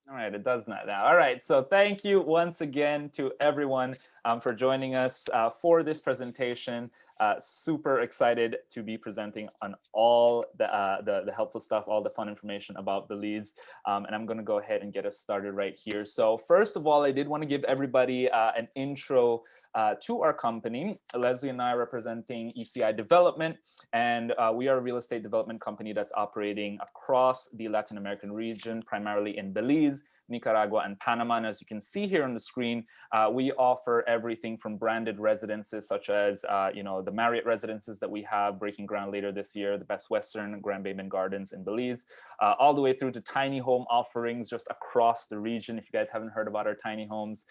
All right, it does not now. All right, so thank you once again to everyone for joining us for this presentation. Super excited to be presenting on all the helpful stuff, all the fun information about Belize. And I'm going to go ahead and get us started right here. So first of all, I did want to give everybody an intro to our company. Leslie and I are representing ECI Development, and we are a real estate development company that's operating across the Latin American region, primarily in Belize, Nicaragua, and Panama. And as you can see here on the screen, we offer everything from branded residences such as, the Marriott residences that we have breaking ground later this year, the Best Western, Grand Bayman Gardens in Belize, all the way through to tiny home offerings just across the region. If you guys haven't heard about our tiny homes,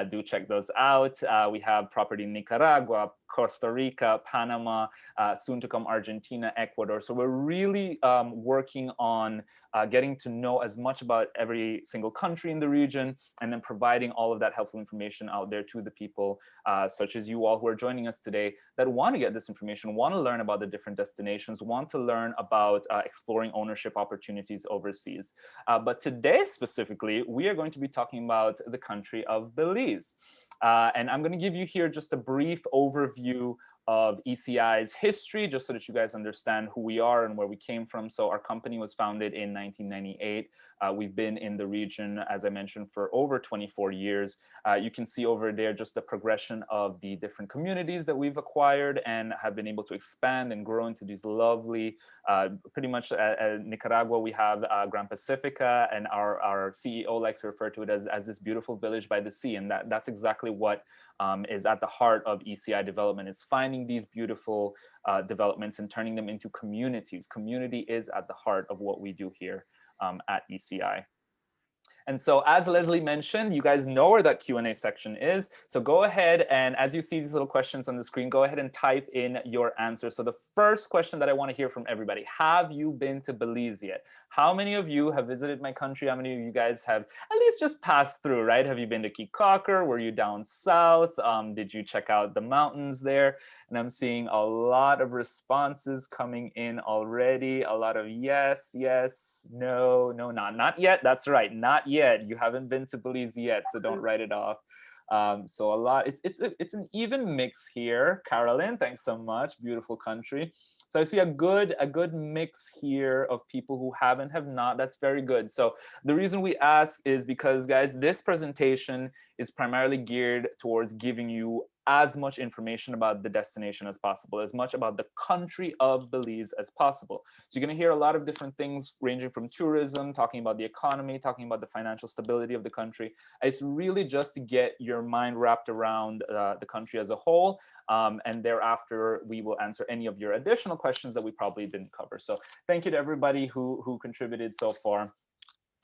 do check those out. We have property in Nicaragua, Costa Rica, Panama, soon to come Argentina, Ecuador. So we're really working on getting to know as much about every single country in the region, and then providing all of that helpful information out there to the people such as you all who are joining us today that want to get this information, want to learn about the different destinations, want to learn about exploring ownership opportunities overseas. But today specifically, we are going to be talking about the country of Belize. And I'm going to give you here just a brief overview of ECI's history, just so that you guys understand who we are and where we came from. So our company was founded in 1998. We've been in the region, as I mentioned, for over 24 years. You can see over there just the progression of the different communities that we've acquired and have been able to expand and grow into these lovely, pretty much Nicaragua, we have Gran Pacifica, and our CEO likes to refer to it as this beautiful village by the sea. And that's exactly what is at the heart of ECI development. It's finding these beautiful developments and turning them into communities. Community is at the heart of what we do here at ECI. And so as Leslie mentioned, you guys know where that Q&A section is. So go ahead, and as you see these little questions on the screen, go ahead and type in your answer. So the first question that I want to hear from everybody: have you been to Belize yet? How many of you have visited my country? How many of you guys have at least just passed through, right? Have you been to Caye Caulker? Were you down south? Did you check out the mountains there? And I'm seeing a lot of responses coming in already. A lot of yes, yes, no, no, not yet. That's right, not yet. You haven't been to Belize yet, so don't write it off. So a lot. It's an even mix here. Carolyn, thanks so much. Beautiful country. So I see a good mix here of people who have not. That's very good. So the reason we ask is because, guys, this presentation is primarily geared towards giving you as much information about the destination as possible, as much about the country of Belize as possible. So you're going to hear a lot of different things ranging from tourism, talking about the economy, talking about the financial stability of the country. It's really just to get your mind wrapped around the country as a whole. And thereafter, we will answer any of your additional questions that we probably didn't cover. So thank you to everybody who contributed so far.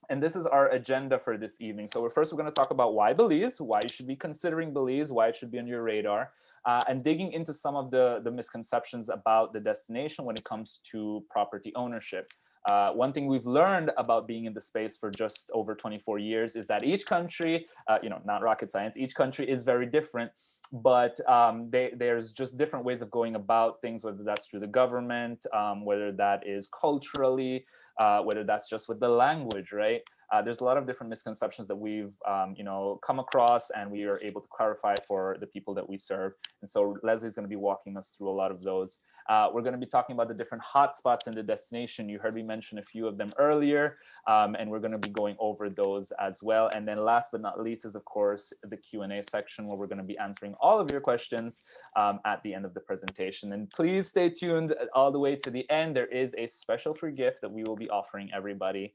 And this is our agenda for this evening. So we're going to talk about why Belize, why you should be considering Belize, why it should be on your radar, and digging into some of the misconceptions about the destination when it comes to property ownership. One thing we've learned about being in the space for just over 24 years is that each country, not rocket science, each country is very different, but there's just different ways of going about things, whether that's through the government, whether that is culturally, whether that's just with the language, right? There's a lot of different misconceptions that we've come across, and we are able to clarify for the people that we serve. And so Leslie's going to be walking us through a lot of those. We're going to be talking about the different hotspots in the destination. You heard me mention a few of them earlier, and we're going to be going over those as well. And then last but not least is, of course, the Q&A section, where we're going to be answering all of your questions at the end of the presentation. And please stay tuned all the way to the end. There is a special free gift that we will be offering everybody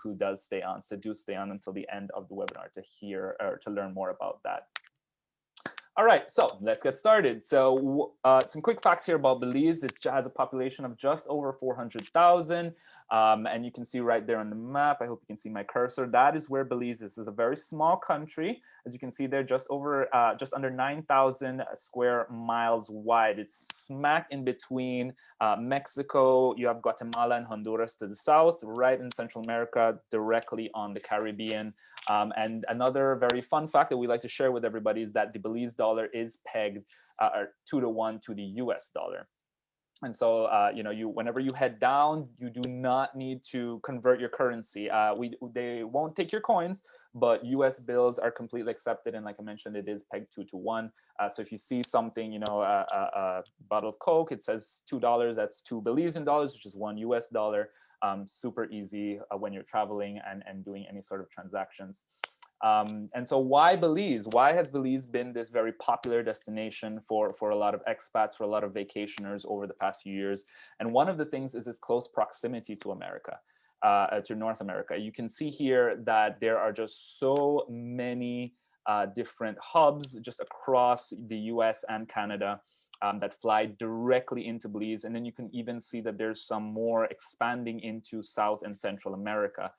who does stay on. So do stay on until the end of the webinar to hear or to learn more about that. All right, so let's get started. So some quick facts here about Belize. It has a population of just over 400,000. And you can see right there on the map, I hope you can see my cursor. That is where Belize is. It's a very small country. As you can see there, just under 9,000 square miles wide. It's smack in between Mexico. You have Guatemala and Honduras to the south, right in Central America, directly on the Caribbean. And another very fun fact that we like to share with everybody is that the Belize dollar is pegged 2 to 1 to the US dollar. And so, you know, whenever you head down, you do not need to convert your currency. They won't take your coins, but U.S. bills are completely accepted. And like I mentioned, it is pegged 2 to 1. So if you see something, you know, a bottle of Coke, it says $2. That's 2 Belizean dollars, which is $1 US. Super easy when you're traveling and doing any sort of transactions. And so why Belize? Why has Belize been this very popular destination for a lot of expats, for a lot of vacationers over the past few years? And one of the things is its close proximity to America, to North America. You can see here that there are just so many different hubs just across the US and Canada that fly directly into Belize. And then you can even see that there's some more expanding into South and Central America.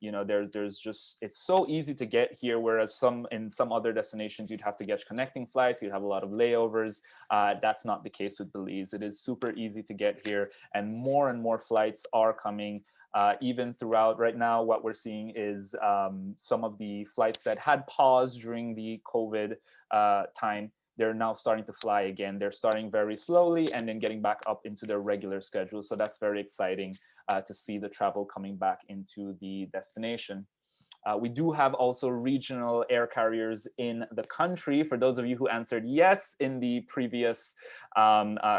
You know, there's just, it's so easy to get here, whereas in some other destinations you'd have to get connecting flights, you'd have a lot of layovers. That's not the case with Belize. It is super easy to get here, and more flights are coming. Even throughout right now, what we're seeing is some of the flights that had paused during the COVID time, they're now starting to fly again. They're starting very slowly and then getting back up into their regular schedule. So that's very exciting to see the travel coming back into the destination. We do have also regional air carriers in the country. For those of you who answered yes in the previous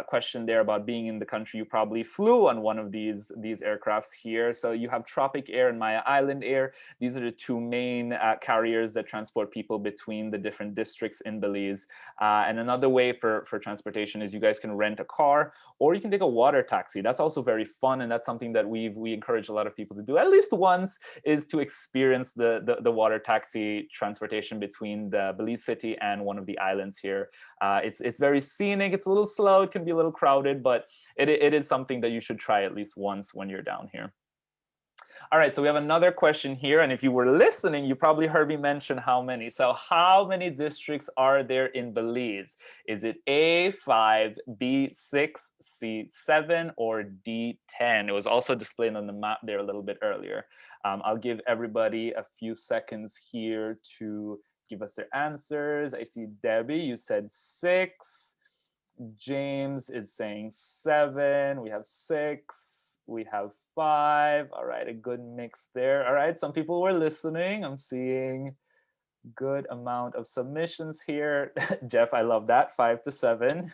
question there about being in the country, you probably flew on one of these aircrafts here. So you have Tropic Air and Maya Island Air. These are the two main carriers that transport people between the different districts in Belize. And another way for transportation is you guys can rent a car, or you can take a water taxi. That's also very fun, and that's something that we encourage a lot of people to do at least once, is to experience the water taxi transportation between the Belize city and one of the islands here. It's very scenic. It's a little slow. It can be a little crowded, but it is something that you should try at least once when you're down here. All right, so we have another question here. And if you were listening, you probably heard me mention how many. So how many districts are there in Belize? Is it A5, B6, C7, or D10? It was also displayed on the map there a little bit earlier. I'll give everybody a few seconds here to give us their answers. I see Debbie, you said 6. James is saying 7. We have 6. We have 5. All right, a good mix there. All right, some people were listening. I'm seeing good amount of submissions here. Jeff, I love that. 5 to 7.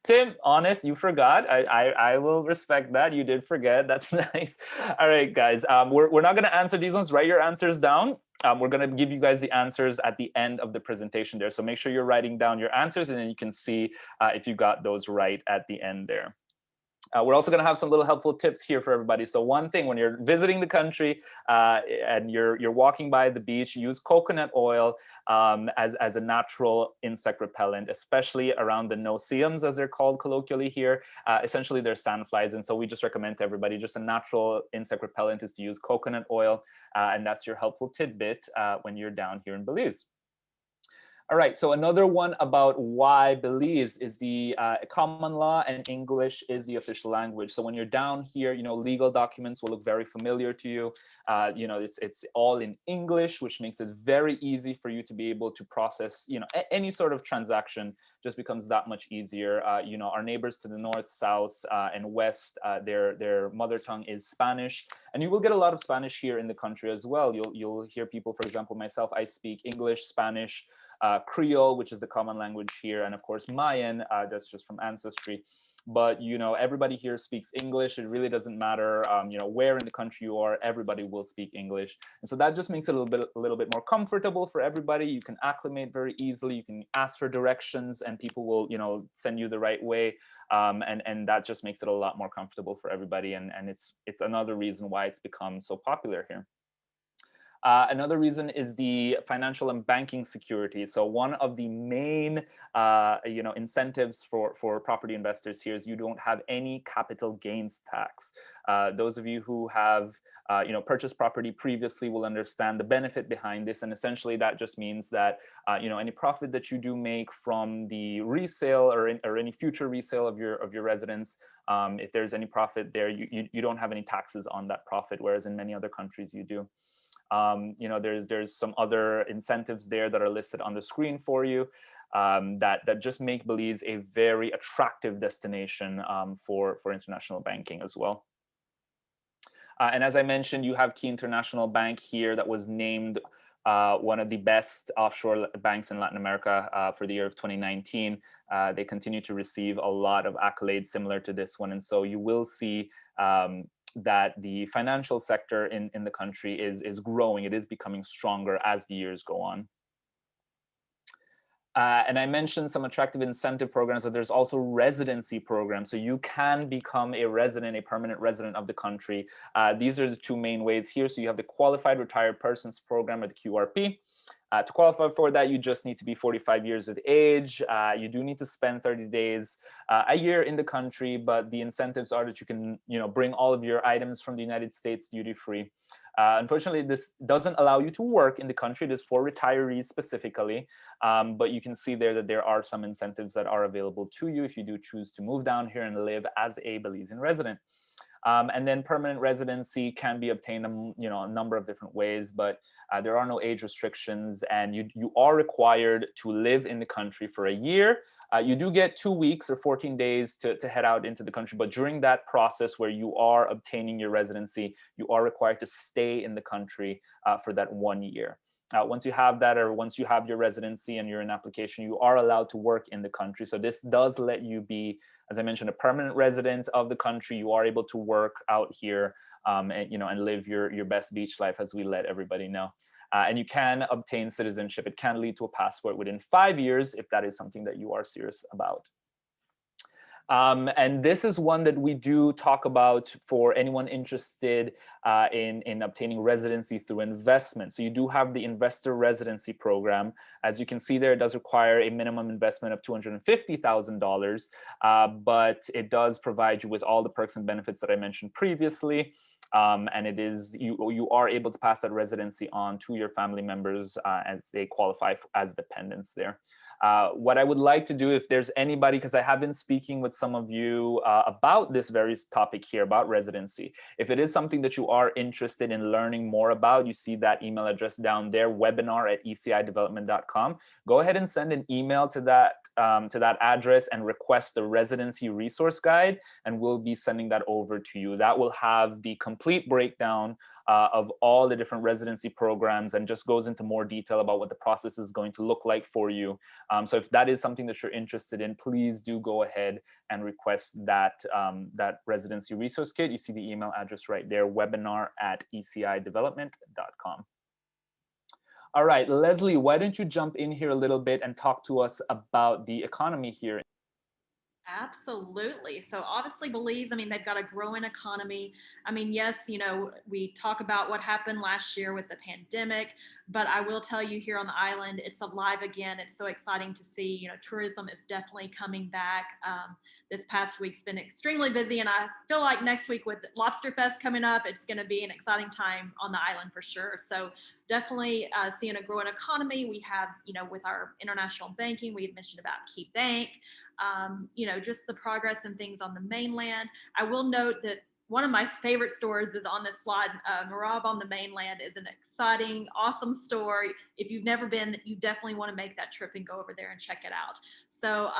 Tim, honest, you forgot. I will respect that. You did forget. That's nice. All right, guys. We're not going to answer these ones. Write your answers down. We're going to give you guys the answers at the end of the presentation there. So make sure you're writing down your answers, and then you can see if you got those right at the end there. We're also going to have some little helpful tips here for everybody. So one thing, when you're visiting the country and you're walking by the beach, use coconut oil as a natural insect repellent, especially around the no-see-ums, as they're called colloquially here. Essentially, they're sandflies. And so we just recommend to everybody, just a natural insect repellent is to use coconut oil. And that's your helpful tidbit when you're down here in Belize. All right, so another one about why Belize is the common law and English is the official language. So when you're down here, you know, legal documents will look very familiar to you. You know, it's all in English, which makes it very easy for you to be able to process, you know, any sort of transaction just becomes that much easier. You know, our neighbors to the north, south, and west, their mother tongue is Spanish, and you will get a lot of Spanish here in the country as well. You'll hear people, for example, myself, I speak English, Spanish, Creole, which is the common language here, and of course Mayan, that's just from ancestry. But you know, everybody here speaks English. It really doesn't matter, you know, where in the country you are. Everybody will speak English, and so that just makes it a little bit more comfortable for everybody. You can acclimate very easily. You can ask for directions, and people will, you know, send you the right way, and that just makes it a lot more comfortable for everybody. And it's another reason why it's become so popular here. Another reason is the financial and banking security. So one of the main, you know, incentives for property investors here is you don't have any capital gains tax. Those of you who have, you know, purchased property previously will understand the benefit behind this. And essentially that just means that, you know, any profit that you do make from the resale or any future resale of your residence, if there's any profit there, you don't have any taxes on that profit, whereas in many other countries you do. There's some other incentives there that are listed on the screen for you, that just make Belize a very attractive destination for international banking as well. And as I mentioned, you have Key International Bank here that was named one of the best offshore banks in Latin America for the year of 2019. They continue to receive a lot of accolades similar to this one. And so you will see that the financial sector in the country is growing. It is becoming stronger as the years go on. And I mentioned some attractive incentive programs, but there's also residency programs. So you can become a resident, a permanent resident of the country. These are the two main ways here. So you have the Qualified Retired Persons Program, or the QRP. To qualify for that, you just need to be 45 years of age. You do need to spend 30 days a year in the country, but the incentives are that you can, bring all of your items from the United States duty-free. Unfortunately, this doesn't allow you to work in the country. It is for retirees specifically, but you can see there that there are some incentives that are available to you if you do choose to move down here and live as a Belizean resident. And then permanent residency can be obtained, a number of different ways, but there are no age restrictions, and you are required to live in the country for a year. You do get 2 weeks or 14 days to head out into the country, but during that process where you are obtaining your residency, you are required to stay in the country for that 1 year. Once you have that, or once you have your residency and you're in application, you are allowed to work in the country. So this does let you be, as I mentioned, a permanent resident of the country. You are able to work out here, and live your best beach life, as we let everybody know. And you can obtain citizenship. It can lead to a passport within 5 years if that is something that you are serious about. And this is one that we do talk about for anyone interested in obtaining residency through investment. So you do have the investor residency program. As you can see there, it does require a minimum investment of $250,000, but it does provide you with all the perks and benefits that I mentioned previously. And it is, you are able to pass that residency on to your family members as they qualify as dependents there. What I would like to do, if there's anybody, because I have been speaking with some of you about this very topic here, about residency. If it is something that you are interested in learning more about, you see that email address down there, webinar@ecidevelopment.com. Go ahead and send an email to that address and request the residency resource guide, and we'll be sending that over to you. That will have the complete breakdown of all the different residency programs, and just goes into more detail about what the process is going to look like for you. So if that is something that you're interested in, please do go ahead and request that residency resource kit. You see the email address right there, webinar@ecidevelopment.com. All right, Leslie, why don't you jump in here a little bit and talk to us about the economy here? Absolutely. So obviously Belize, they've got a growing economy. Yes, we talk about what happened last year with the pandemic, but I will tell you, here on the island, it's alive again. It's so exciting to see. Tourism is definitely coming back. This past week's been extremely busy, and I feel like next week with Lobster Fest coming up, it's going to be an exciting time on the island for sure. So definitely seeing a growing economy. We have, with our international banking, we had mentioned about Key Bank. Just the progress and things on the mainland. I will note that one of my favorite stores is on this slide. Marab on the mainland is an exciting, awesome store. If you've never been, you definitely want to make that trip and go over there and check it out. So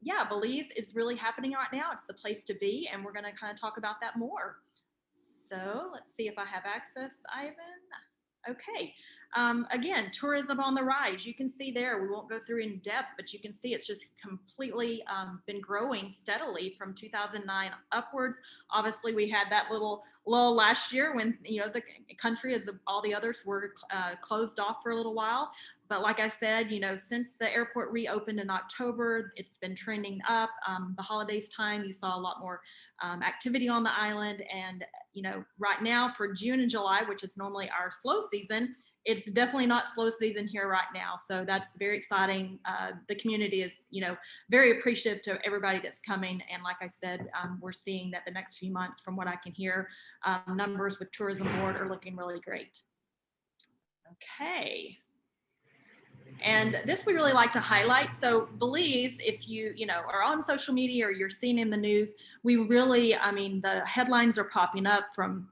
yeah, Belize is really happening right now. It's the place to be, and we're going to kind of talk about that more. So let's see if I have access, Ivan. Okay. Again, tourism on the rise. You can see there, we won't go through in depth, but you can see it's just completely been growing steadily from 2009 upwards. Obviously, we had that little lull last year when, the country, as all the others, were closed off for a little while. But like I said, since the airport reopened in October, it's been trending up. The holidays time, you saw a lot more activity on the island. And, right now for June and July, which is normally our slow season, it's definitely not slow season here right now. So that's very exciting. The community is, very appreciative to everybody that's coming. And like I said, we're seeing that the next few months, from what I can hear, numbers with tourism board are looking really great. Okay. And this we really like to highlight. So Belize, if you are on social media or you're seeing in the news, we really, the headlines are popping up from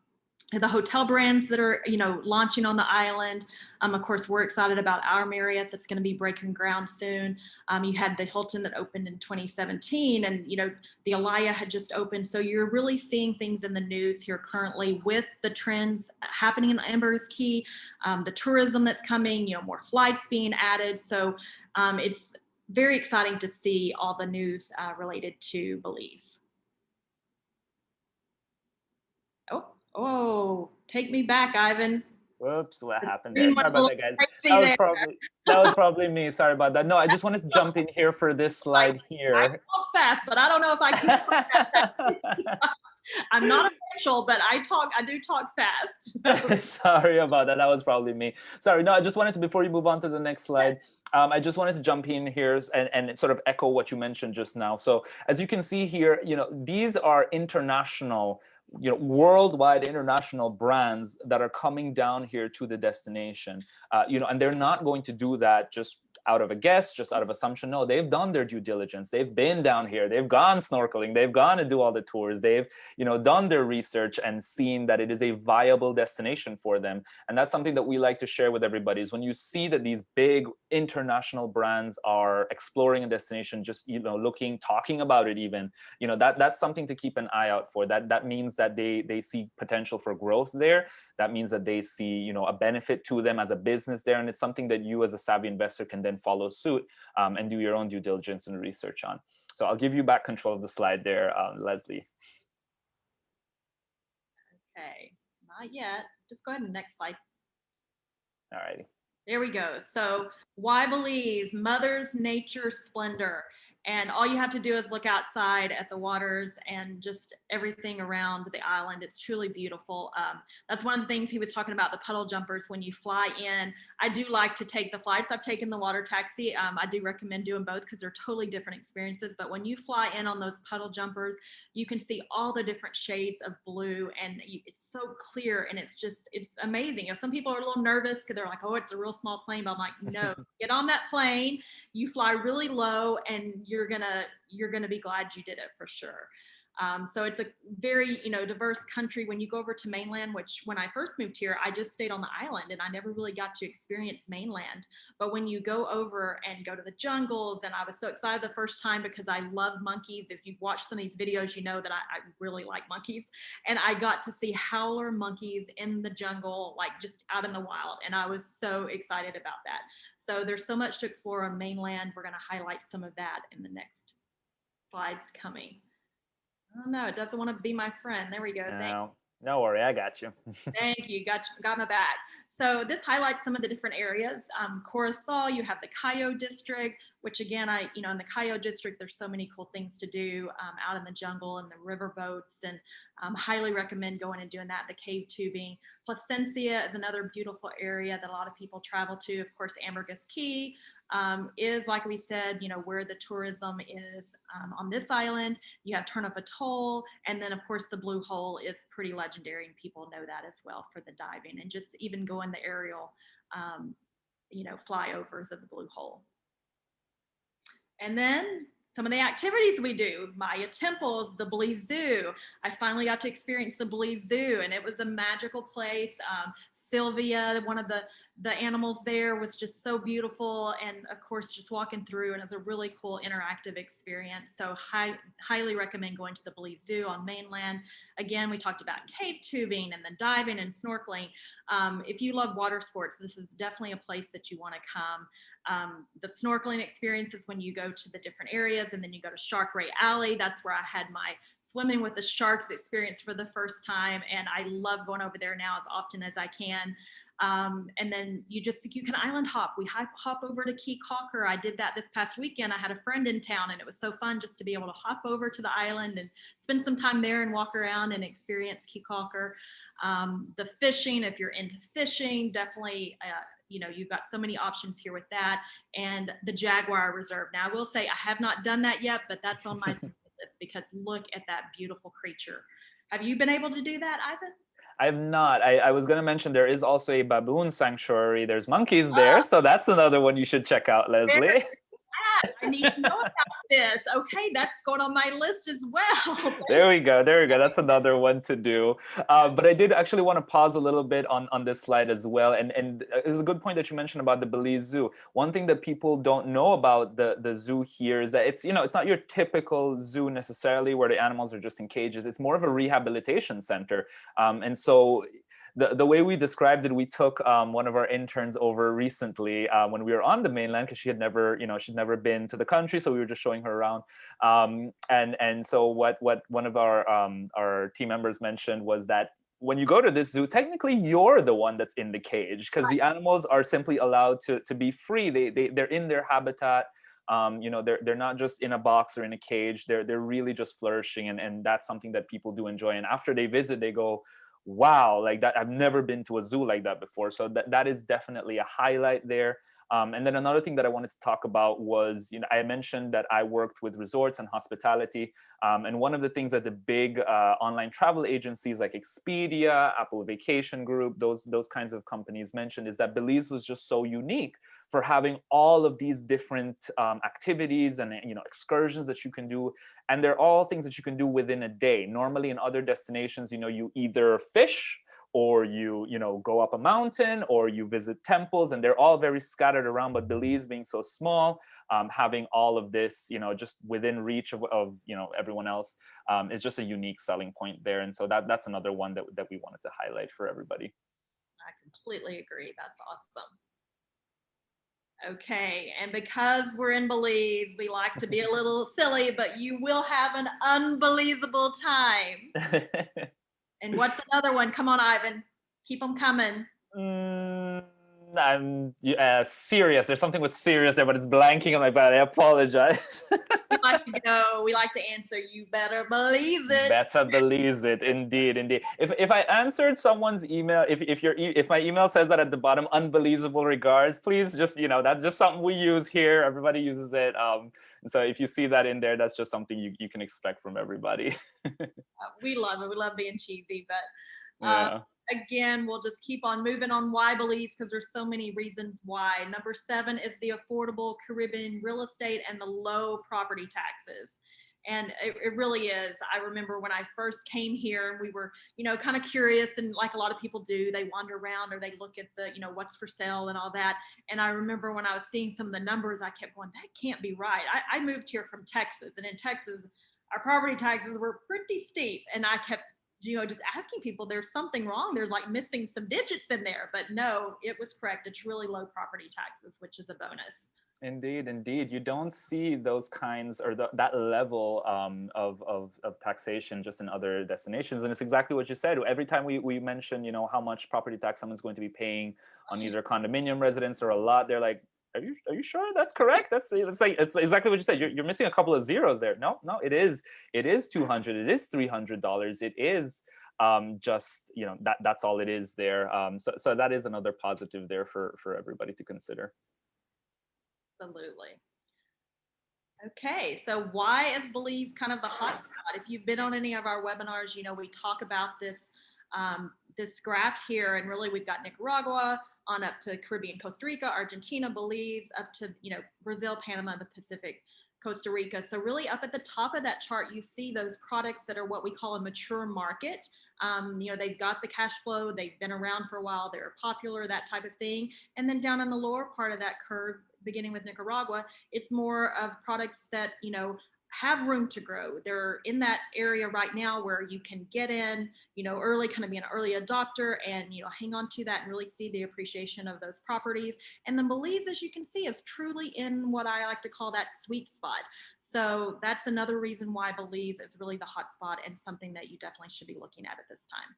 the hotel brands that are, launching on the island. Of course, we're excited about our Marriott that's going to be breaking ground soon. You had the Hilton that opened in 2017, and the Alaya had just opened. So you're really seeing things in the news here currently with the trends happening in Ambergris Caye, the tourism that's coming, more flights being added. So it's very exciting to see all the news related to Belize. Oh, take me back, Ivan. Whoops, what The happened there? screen went Sorry a about little that, guys. crazy there. That was probably me. Sorry about that. No, I just wanted to jump in here for this slide I here. talk fast, but I don't know if I can talk fast. I'm not official, but I do talk fast. Sorry about that. That was probably me. Sorry. No, I just wanted to, before you move on to the next slide, I just wanted to jump in here and sort of echo what you mentioned just now. So as you can see here, these are international, worldwide international brands that are coming down here to the destination, and they're not going to do that just out of a guess, just out of assumption. No, they've done their due diligence. They've been down here. They've gone snorkeling. They've gone to do all the tours. They've, done their research and seen that it is a viable destination for them. And that's something that we like to share with everybody, is when you see that these big international brands are exploring a destination, just, looking, talking about it even, that's something to keep an eye out for. That means that they see potential for growth there. That means that they see, a benefit to them as a business there. And it's something that you as a savvy investor can then follow suit and do your own due diligence and research on. So I'll give you back control of the slide there, Leslie. Okay, not yet. Just go ahead and next slide. All righty. There we go. So why Belize? Mother's Nature Splendor. And all you have to do is look outside at the waters and just everything around the island. It's truly beautiful. That's one of the things he was talking about, the puddle jumpers. When you fly in, I do like to take the flights. I've taken the water taxi. I do recommend doing both because they're totally different experiences. But when you fly in on those puddle jumpers, you can see all the different shades of blue, and it's so clear, and it's amazing. Some people are a little nervous because they're like, oh, it's a real small plane. But I'm like, no, get on that plane. You fly really low, and you're gonna be glad you did it for sure. So it's a very diverse country. When you go over to mainland, which when I first moved here, I just stayed on the island and I never really got to experience mainland. But when you go over and go to the jungles, and I was so excited the first time because I love monkeys. If you've watched some of these videos, you know that I really like monkeys. And I got to see howler monkeys in the jungle, like just out in the wild. And I was so excited about that. So there's so much to explore on mainland. We're going to highlight some of that in the next slides coming. Oh no, it doesn't want to be my friend. There we go. No worry, I got you. Thank you. Got my back. So this highlights some of the different areas. Curacao, you have the Cayo district, which again, in the Cayo district, there's so many cool things to do out in the jungle and the river boats, and highly recommend going and doing that. The cave tubing. Placencia is another beautiful area that a lot of people travel to. Of course, Ambergris Caye is, like we said, where the tourism is on this island. You have Turn Up Atoll, and then of course the Blue Hole is pretty legendary, and people know that as well for the diving and just even going the aerial, flyovers of the Blue Hole. And then some of the activities we do: Maya temples, the Belize Zoo. I finally got to experience the Belize Zoo, and it was a magical place. Sylvia, one of the animals there, was just so beautiful, and of course just walking through, and it was a really cool interactive experience. So highly recommend going to the Belize Zoo on mainland. Again, we talked about cave tubing and the diving and snorkeling. If you love water sports, this is definitely a place that you want to come. The snorkeling experience is when you go to the different areas, and then you go to Shark Ray Alley. That's where I had my swimming with the sharks experience for the first time, and I love going over there now as often as I can. And then you can island hop. We hop over to Caye Caulker. I did that this past weekend. I had a friend in town, and it was so fun just to be able to hop over to the island and spend some time there and walk around and experience Caye Caulker. The fishing, if you're into fishing, definitely, you've got so many options here with that. And the Jaguar Reserve. Now, I will say I have not done that yet, but that's on my list, because look at that beautiful creature. Have you been able to do that, Ivan? I have not. I was going to mention there is also a baboon sanctuary. There's monkeys there. So that's another one you should check out, Leslie. I need to know about this. Okay, that's going on my list as well. There we go. There we go. That's another one to do. But I did actually want to pause a little bit on this slide as well. And it's a good point that you mentioned about the Belize Zoo. One thing that people don't know about the zoo here is that it's, it's not your typical zoo necessarily where the animals are just in cages. It's more of a rehabilitation center. And so the way we described it, we took one of our interns over recently when we were on the mainland, because she had never, she'd never been to the country. So we were just showing her around. And so what one of our team members mentioned was that when you go to this zoo, technically you're the one that's in the cage, because the animals are simply allowed to be free. They're in their habitat. They're not just in a box or in a cage. They're really just flourishing, and that's something that people do enjoy. And after they visit, they go, wow, like that, I've never been to a zoo like that before. So that is definitely a highlight there. And then another thing that I wanted to talk about was, I mentioned that I worked with resorts and hospitality. And one of the things that the big online travel agencies like Expedia, Apple Vacation Group, those kinds of companies mentioned is that Belize was just so unique for having all of these different activities and excursions that you can do. And they're all things that you can do within a day. Normally in other destinations, you either fish, or you go up a mountain, or you visit temples, and they're all very scattered around. But Belize being so small, having all of this just within reach of everyone else is just a unique selling point there. And so that's another one that we wanted to highlight for everybody. I completely agree. That's awesome. Okay, and because we're in Belize, we like to be a little silly, but you will have an unbelievable time. And what's another one? Come on, Ivan. Keep them coming. I'm serious. There's something with serious there, but it's blanking on my body. I apologize. We like to answer, you better believe it. Better believe it. Indeed, indeed. If I answered someone's email, if my email says that at the bottom, unbelievable regards, please just, that's just something we use here. Everybody uses it. So if you see that in there, that's just something you can expect from everybody. We love it. We love being cheesy, but yeah. Again, we'll just keep on moving on why Belize, because there's so many reasons why. Number 7 is the affordable Caribbean real estate and the low property taxes. And it really is. I remember when I first came here and we were, kind of curious, and like a lot of people do, they wander around or they look at the, what's for sale and all that. And I remember when I was seeing some of the numbers, I kept going, that can't be right. I moved here from Texas, and in Texas, our property taxes were pretty steep. And I kept just asking people, there's something wrong. They're like missing some digits in there, but no, it was correct. It's really low property taxes, which is a bonus. Indeed, indeed. You don't see those kinds or that level of taxation just in other destinations. And it's exactly what you said. Every time we mention, how much property tax someone's going to be paying on either condominium residence or a lot, they're like, are you sure that's correct? It's exactly what you said. You're missing a couple of zeros there. No, it is $200. It is $300. It is just that's all it is there. So that is another positive there for everybody to consider. Absolutely. Okay, so why is Belize kind of the hot spot? If you've been on any of our webinars, we talk about this this graph here, and really we've got Nicaragua on up to Caribbean, Costa Rica, Argentina, Belize, up to Brazil, Panama, the Pacific, Costa Rica. So really up at the top of that chart, you see those products that are what we call a mature market. They've got the cash flow, they've been around for a while, they're popular, that type of thing. And then down on the lower part of that curve, beginning with Nicaragua, it's more of products that, have room to grow. They're in that area right now where you can get in, early, kind of be an early adopter and, hang on to that and really see the appreciation of those properties. And then Belize, as you can see, is truly in what I like to call that sweet spot. So that's another reason why Belize is really the hot spot and something that you definitely should be looking at this time.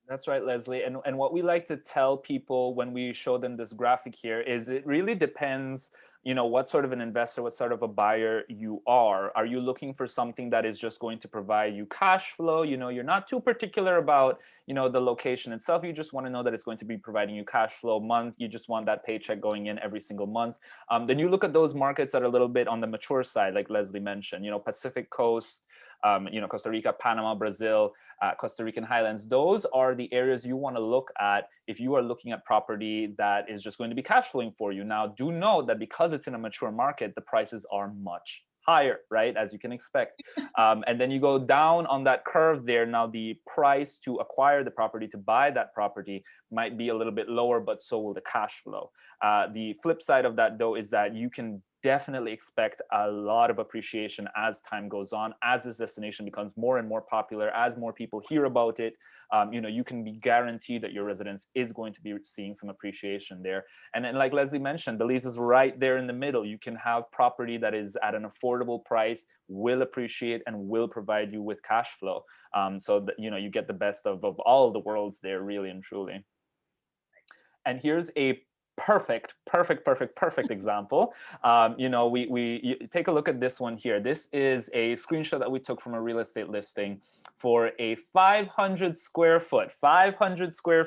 That's right, Leslie. And what we like to tell people when we show them this graphic here is it really depends, what sort of an investor, what sort of a buyer you are. Are you looking for something that is just going to provide you cash flow? You're not too particular about, the location itself. You just want to know that it's going to be providing you cash flow month. You just want that paycheck going in every single month. Then you look at those markets that are a little bit on the mature side, like Leslie mentioned, Pacific Coast, Costa Rica, Panama, Brazil, Costa Rican Highlands. Those are the areas you want to look at if you are looking at property that is just going to be cash flowing for you. Now, do know that because it's in a mature market, the prices are much higher, right? As you can expect. And then you go down on that curve there. Now the price to acquire the property, to buy that property, might be a little bit lower, but so will the cash flow. The flip side of that, though, is that you can definitely expect a lot of appreciation as time goes on, as this destination becomes more and more popular, as more people hear about it. You can be guaranteed that your residence is going to be seeing some appreciation there. And then, like Leslie mentioned, Belize is right there in the middle. You can have property that is at an affordable price, will appreciate, and will provide you with cash flow. So that you get the best of all the worlds there, really and truly. And here's a perfect example. We take a look at this one here. This is a screenshot that we took from a real estate listing for a 500 square feet 500 square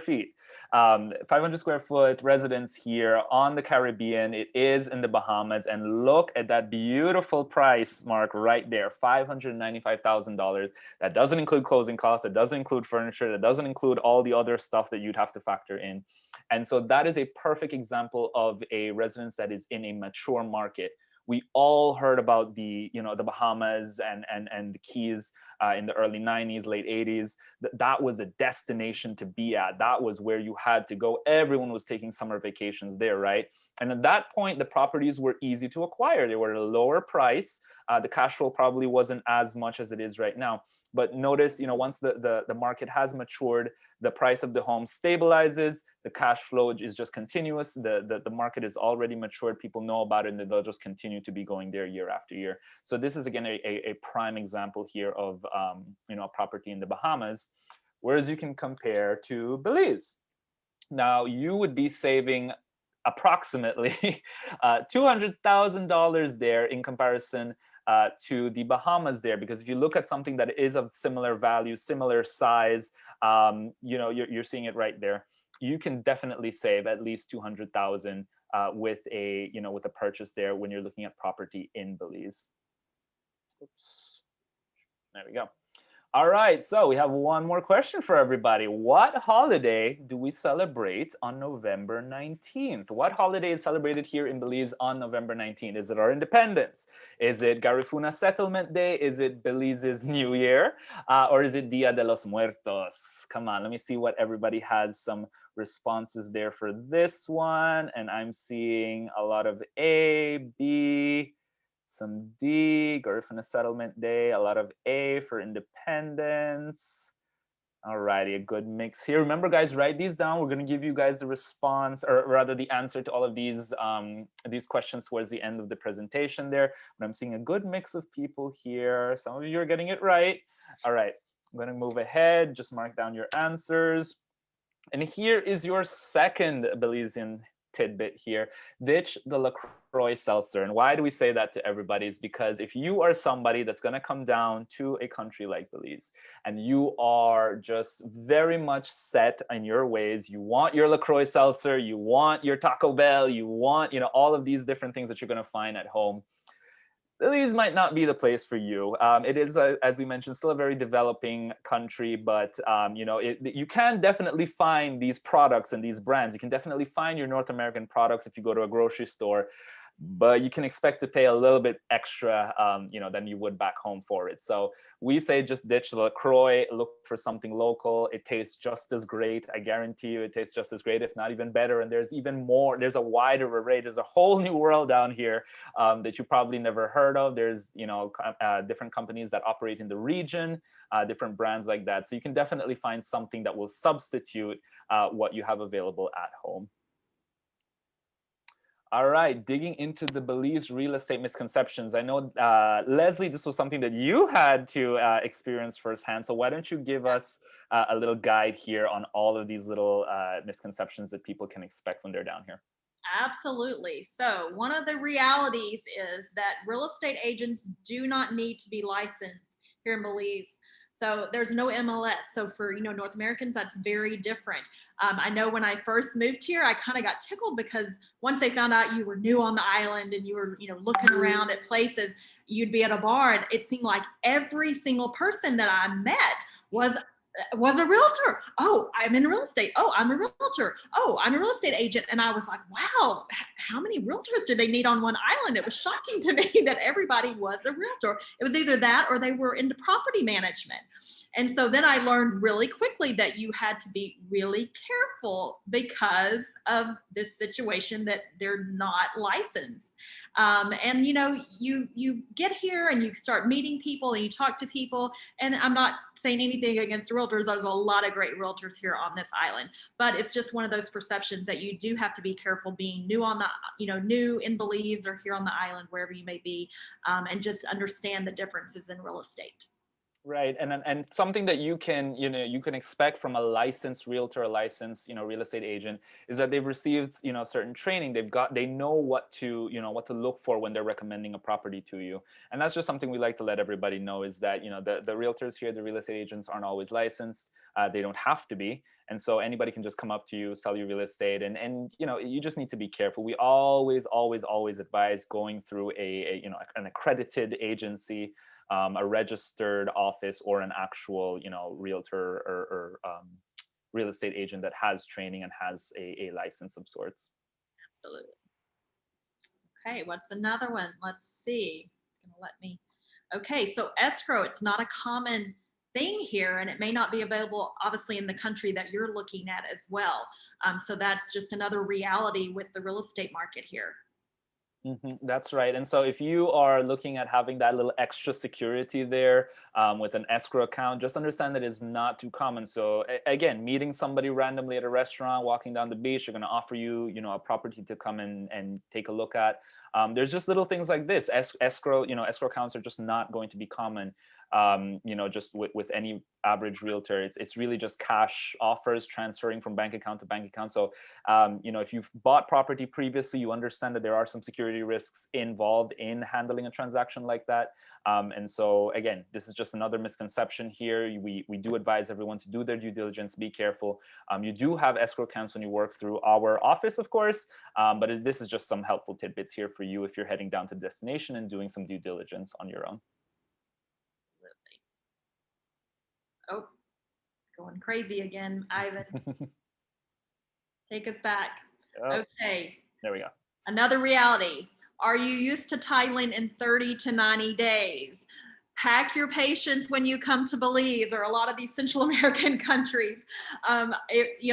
foot residence here on the Caribbean. It is in the Bahamas, and look at that beautiful price mark right there, $595,000. That doesn't include closing costs, that doesn't include furniture, that doesn't include all the other stuff that you'd have to factor in. And so that is a perfect example of a residence that is in a mature market. We all heard about the Bahamas and the Keys in the early 90s, late 80s. That was a destination to be at. That was where you had to go. Everyone was taking summer vacations there, right? And at that point, the properties were easy to acquire. They were at a lower price. The cash flow probably wasn't as much as it is right now. But notice, once the market has matured, the price of the home stabilizes, the cash flow is just continuous. The market is already matured. People know about it, and they'll just continue to be going there year after year. So this is, again, a prime example here of a property in the Bahamas, whereas you can compare to Belize. Now, you would be saving approximately $200,000 there in comparison to the Bahamas there, because if you look at something that is of similar value, similar size, you're seeing it right there. You can definitely save at least $200,000 with a purchase there when you're looking at property in Belize. Oops. There we go. All right, so we have one more question for everybody. What holiday do we celebrate on November 19th? What holiday is celebrated here in Belize on November 19th? Is it our independence? Is it Garifuna Settlement Day? Is it Belize's New Year? Or is it Dia de los Muertos? Come on, let me see what everybody has some responses there for this one. And I'm seeing a lot of A, B, some D, Garifuna Settlement Day, a lot of A for independence. Alrighty, a good mix here. Remember, guys, write these down. We're going to give you guys the response, or rather the answer to all of these questions towards the end of the presentation there. But I'm seeing a good mix of people here. Some of you are getting it right. All right, I'm going to move ahead. Just mark down your answers. And here is your second Belizean tidbit here. Ditch the LaCroix seltzer. And why do we say that to everybody? Is because if you are somebody that's going to come down to a country like Belize and you are just very much set in your ways, you want your LaCroix seltzer, you want your Taco Bell, you want all of these different things that you're going to find at home, Belize might not be the place for you. It is, as we mentioned, still a very developing country, but you can definitely find these products and these brands. You can definitely find your North American products if you go to a grocery store, but you can expect to pay a little bit extra, than you would back home for it. So we say just ditch the LaCroix, look for something local. It tastes just as great. I guarantee you it tastes just as great, if not even better. And there's even more, there's a wider array. There's a whole new world down here that you probably never heard of. There's, different companies that operate in the region, different brands like that. So you can definitely find something that will substitute what you have available at home. All right, digging into the Belize real estate misconceptions. I know, Leslie, this was something that you had to experience firsthand. So why don't you give us a little guide here on all of these little misconceptions that people can expect when they're down here? Absolutely. So one of the realities is that real estate agents do not need to be licensed here in Belize. So there's no MLS. So for North Americans, that's very different. I know when I first moved here, I kind of got tickled because once they found out you were new on the island and you were looking around at places, you'd be at a bar and it seemed like every single person that I met was was a realtor. Oh, I'm in real estate. Oh, I'm a realtor. Oh, I'm a real estate agent. And I was like, wow, how many realtors do they need on one island? It was shocking to me that everybody was a realtor. It was either that or they were into property management. And so then I learned really quickly that you had to be really careful because of this situation that they're not licensed. And you get here and you start meeting people and you talk to people. And I'm not saying anything against realtors. There's a lot of great realtors here on this island, but it's just one of those perceptions that you do have to be careful being new on the, new in Belize or here on the island, wherever you may be, and just understand the differences in real estate. Right, and something that you can you can expect from a licensed realtor, a licensed real estate agent, is that they've received certain training. They know what to what to look for when they're recommending a property to you, and that's just something we like to let everybody know, is that the realtors here, the real estate agents, aren't always licensed. They don't have to be, and so anybody can just come up to you, sell you real estate, and you just need to be careful. We always advise going through an accredited agency, a registered office, or an actual realtor or real estate agent that has training and has a license of sorts. Absolutely. Okay, what's another one? Let's see. It's gonna let me. Okay, so escrow, it's not a common thing here, and it may not be available, obviously, in the country that you're looking at as well. So that's just another reality with the real estate market here. That's right. And so if you are looking at having that little extra security there, with an escrow account, just understand that it's not too common. So again, meeting somebody randomly at a restaurant, walking down the beach, they're going to offer you, a property to come and take a look at. There's just little things like this. Escrow, escrow accounts are just not going to be common. Just with any average realtor, it's really just cash offers transferring from bank account to bank account. So if you've bought property previously, you understand that there are some security risks involved in handling a transaction like that. And so again, this is just another misconception here. We do advise everyone to do their due diligence, be careful. You do have escrow accounts when you work through our office, of course, but this is just some helpful tidbits here for you if you're heading down to the destination and doing some due diligence on your own. Oh, going crazy again, Ivan. Take us back. Oh, Okay, there we go. another reality. Are you used to titling in 30 to 90 days? Pack your patience when you come to Belize or a lot of these Central American countries.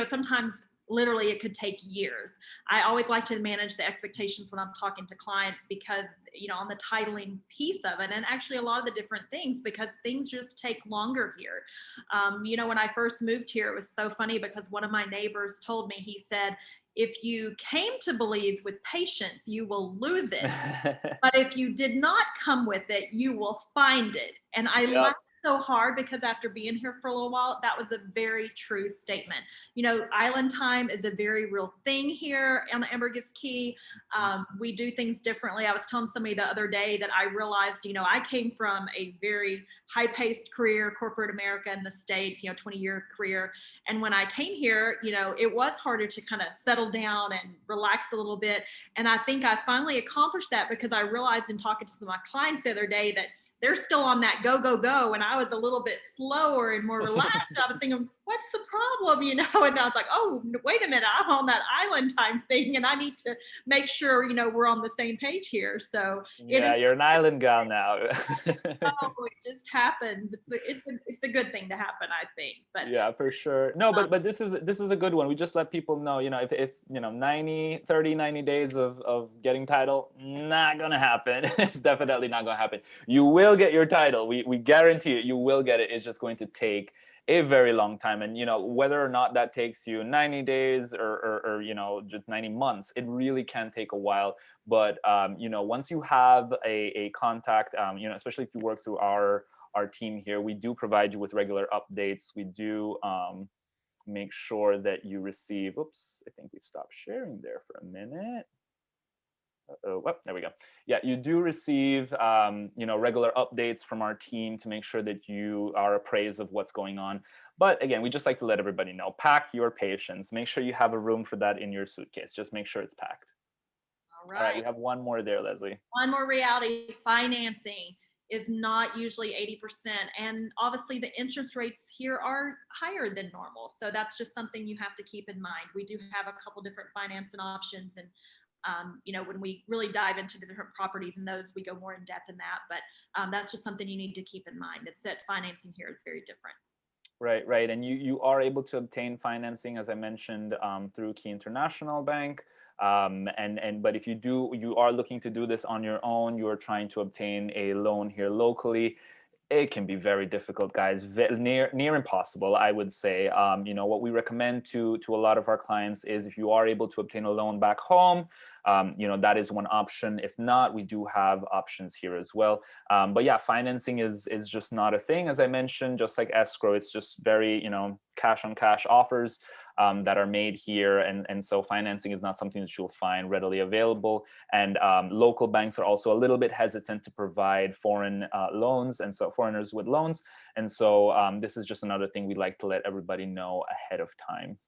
Sometimes literally it could take years. I always like to manage the expectations when I'm talking to clients because, on the titling piece of it, and actually a lot of the different things, because things just take longer here. When I first moved here, it was so funny because one of my neighbors told me, he said, if you came to Belize with patience, you will lose it. But if you did not come with it, you will find it. And I Yep. laughed so hard because after being here for a little while, that was a very true statement. Island time is a very real thing here on the Ambergris Caye. We do things differently. I was telling somebody the other day that I realized, I came from a very high-paced career, corporate America in the States, 20-year career. And when I came here, it was harder to kind of settle down and relax a little bit. And I think I finally accomplished that because I realized in talking to some of my clients the other day that they're still on that go, go, go. And I was a little bit slower and more relaxed. I was thinking, what's the problem? And I was like, oh, wait a minute, I'm on that island time thing. And I need to make sure, we're on the same page here. So Yeah, you're an island gal now. it just happens. It's a good thing to happen, I think. But yeah, for sure. No, but this is a good one. We just let people know, if 90 days of getting title, not gonna happen. It's definitely not gonna happen. You will get your title. We guarantee it. You will get it. It's just going to take a very long time. And whether or not that takes you 90 days or just 90 months, it really can take a while. But once you have a contact, especially if you work through our team here, we do provide you with regular updates. We do make sure that you receive, oops, I think we stopped sharing there for a minute. Oh, there we go. Yeah, you do receive, regular updates from our team to make sure that you are appraised of what's going on. But again, we just like to let everybody know, pack your patience. Make sure you have a room for that in your suitcase. Just make sure it's packed. all All right, we right. have one more there, Leslie. One more reality, financing. is not usually 80%. And obviously the interest rates here are higher than normal. So that's just something you have to keep in mind. We do have a couple different financing options, and when we really dive into the different properties and those, we go more in depth in that. But that's just something you need to keep in mind. It's that financing here is very different. Right, right. And you are able to obtain financing, as I mentioned, through Key International Bank. But if you are looking to do this on your own, you are trying to obtain a loan here locally, it can be very difficult, guys. Near impossible, I would say. What we recommend to a lot of our clients is, if you are able to obtain a loan back home, that is one option. If not, we do have options here as well. But yeah, financing is just not a thing. As I mentioned, just like escrow, it's just very, cash on cash offers that are made here. And so financing is not something that you'll find readily available. And local banks are also a little bit hesitant to provide foreign loans, and so foreigners with loans. And so this is just another thing we'd like to let everybody know ahead of time.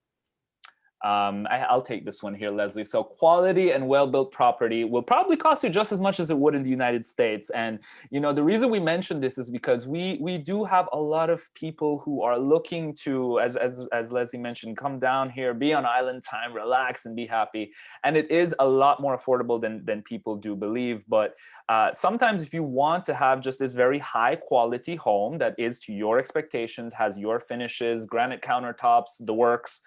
I'll take this one here, Leslie. So quality and well-built property will probably cost you just as much as it would in the United States. And, the reason we mentioned this is because we do have a lot of people who are looking to, as Leslie mentioned, come down here, be on island time, relax and be happy. And it is a lot more affordable than people do believe. But sometimes if you want to have just this very high quality home that is to your expectations, has your finishes, granite countertops, the works,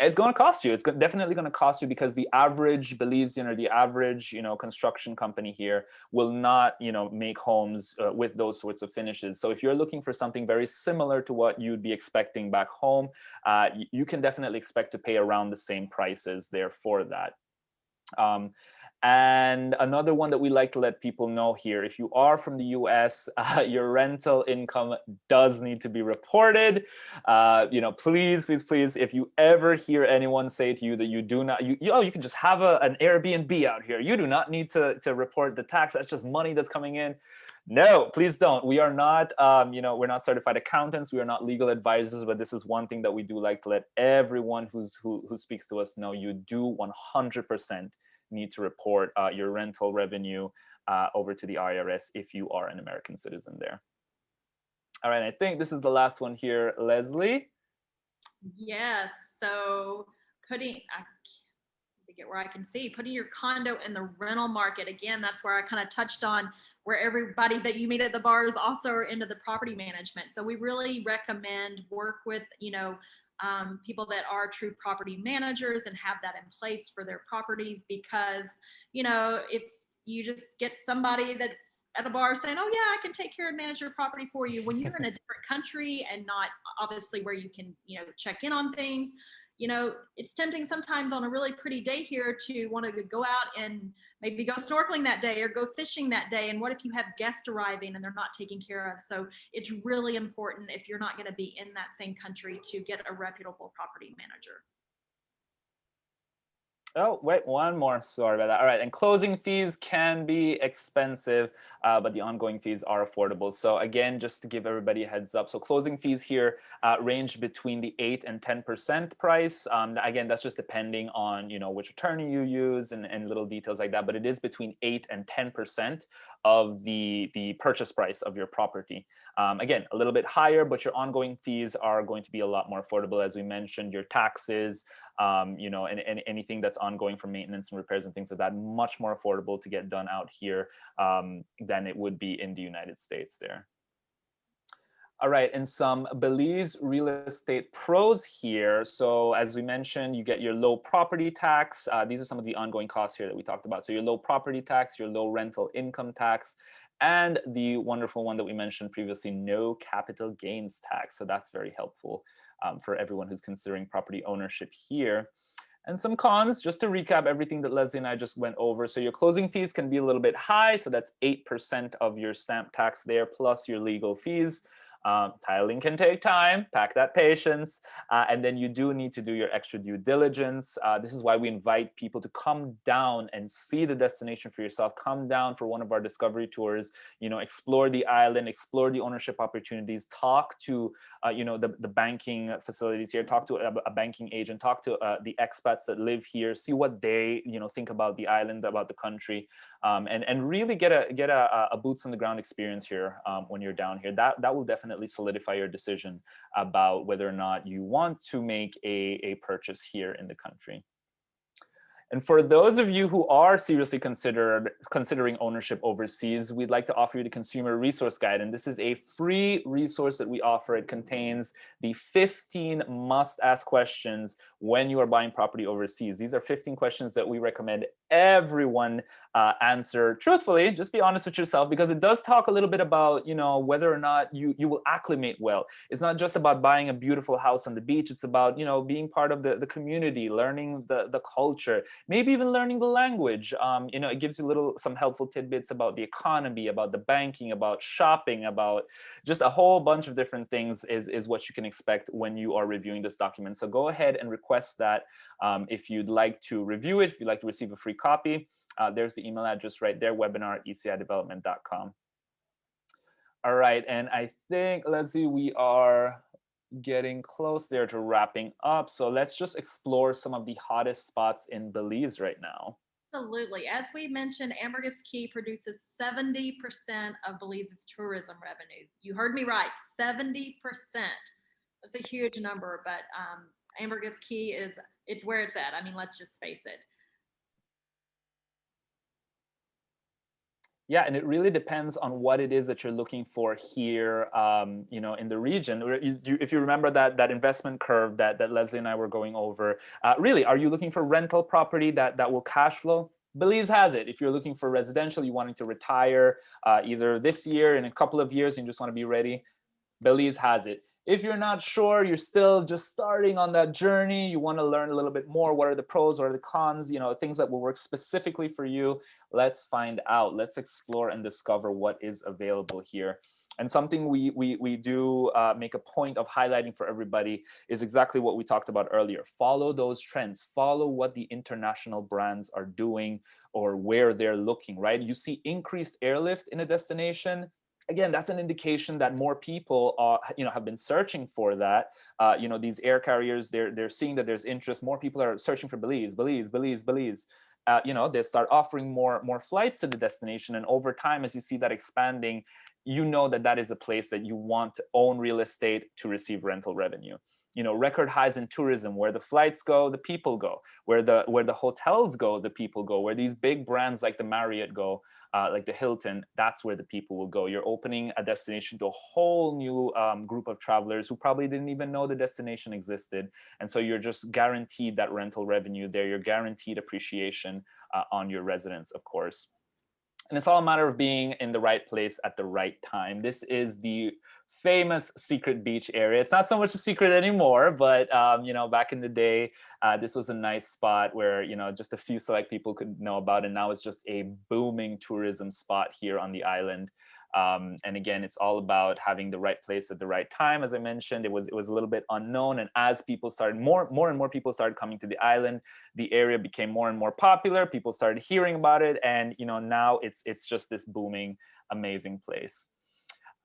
it's going to cost you. It's definitely going to cost you, because the average Belizean or the average, construction company here will not, make homes with those sorts of finishes. So if you're looking for something very similar to what you'd be expecting back home, you can definitely expect to pay around the same prices there for that. And another one that we like to let people know here, if you are from the US, your rental income does need to be reported. Please, please, please, if you ever hear anyone say to you that you do not, you can just have an Airbnb out here, you do not need to report the tax, that's just money that's coming in. No, please don't. We are not, we're not certified accountants. We are not legal advisors, but this is one thing that we do like to let everyone who speaks to us know. You do 100% need to report your rental revenue over to the IRS if you are an American citizen there. All right, I think this is the last one here, Leslie. Yes, so putting your condo in the rental market. Again, that's where I kind of touched on, where everybody that you meet at the bars also are into the property management. So we really recommend work with, people that are true property managers and have that in place for their properties, because, if you just get somebody that's at a bar saying, oh yeah, I can take care and manage your property for you, when you're in a different country and not obviously where you can, check in on things, it's tempting sometimes on a really pretty day here to want to go out and maybe go snorkeling that day or go fishing that day. And what if you have guests arriving and they're not taken care of? So it's really important, if you're not going to be in that same country, to get a reputable property manager. Oh, wait, one more. Sorry about that. All right. And closing fees can be expensive, but the ongoing fees are affordable. So again, just to give everybody a heads up. So closing fees here range between the 8 and 10% price. Again, that's just depending on, which attorney you use and little details like that. But it is between 8 and 10% of the purchase price of your property. Again, a little bit higher, but your ongoing fees are going to be a lot more affordable. As we mentioned, your taxes, and anything that's ongoing for maintenance and repairs and things like that, much more affordable to get done out here than it would be in the United States there. All right, and some Belize real estate pros here. So as we mentioned, you get your low property tax. These are some of the ongoing costs here that we talked about. So your low property tax, your low rental income tax, and the wonderful one that we mentioned previously, no capital gains tax. So that's very helpful for everyone who's considering property ownership here. And some cons, just to recap everything that Leslie and I just went over. So your closing fees can be a little bit high. So that's 8% of your stamp tax there, plus your legal fees. Tiling can take time, pack that patience, and then you do need to do your extra due diligence. This is why we invite people to come down and see the destination for yourself. Come down for one of our discovery tours, explore the island, explore the ownership opportunities, talk to the banking facilities here, talk to a banking agent, talk to the expats that live here, see what they think about the island, about the country, and really get a boots on the ground experience here when you're down here. That will definitely solidify your decision about whether or not you want to make a purchase here in the country. And for those of you who are seriously considering ownership overseas, we'd like to offer you the Consumer Resource Guide. And this is a free resource that we offer. It contains the 15 must-ask questions when you are buying property overseas. These are 15 questions that we recommend everyone answer truthfully. Just be honest with yourself, because it does talk a little bit about whether or not you will acclimate well. It's not just about buying a beautiful house on the beach. It's about being part of the community, learning the culture, maybe even learning the language. It gives you some helpful tidbits about the economy, about the banking, about shopping, about just a whole bunch of different things is what you can expect when you are reviewing this document. So go ahead and request that if you'd like to review it, if you'd like to receive a free copy. There's the email address right there, webinar@ecidevelopment.com. All right, and I think, Leslie, we are getting close there to wrapping up. So let's just explore some of the hottest spots in Belize right now. Absolutely. As we mentioned, Ambergris Caye produces 70% of Belize's tourism revenue. You heard me right, 70%. That's a huge number, but Ambergris Caye it's where it's at. I mean, let's just face it. Yeah, and it really depends on what it is that you're looking for here, in the region. If you remember that investment curve that Leslie and I were going over, really, are you looking for rental property that will cash flow? Belize has it. If you're looking for residential, you wanting to retire either this year, in a couple of years, and you just want to be ready, Belize has it. If you're not sure, you're still just starting on that journey, you want to learn a little bit more, what are the pros, what are the cons, things that will work specifically for you, let's find out. Let's explore and discover what is available here. And something we do make a point of highlighting for everybody is exactly what we talked about earlier. Follow those trends. Follow what the international brands are doing or where they're looking, right? You see increased airlift in a destination. Again, that's an indication that more people have been searching for that. These air carriers, they're seeing that there's interest. More people are searching for Belize. They start offering more flights to the destination, and over time, as you see that expanding, that is a place that you want to own real estate to receive rental revenue. Record highs in tourism, where the flights go, the people go, where the hotels go, the people go, where these big brands like the Marriott go, like the Hilton, that's where the people will go. You're opening a destination to a whole new group of travelers who probably didn't even know the destination existed. And so you're just guaranteed that rental revenue there. You're guaranteed appreciation on your residence, of course. And it's all a matter of being in the right place at the right time. This is the famous secret beach area. It's not so much a secret anymore, but back in the day, this was a nice spot where just a few select people could know about, and now it's just a booming tourism spot here on the island. And again, it's all about having the right place at the right time. As I mentioned, it was a little bit unknown, and as people started, more and more people started coming to the island, the area became more and more popular. People started hearing about it, and now it's just this booming, amazing place.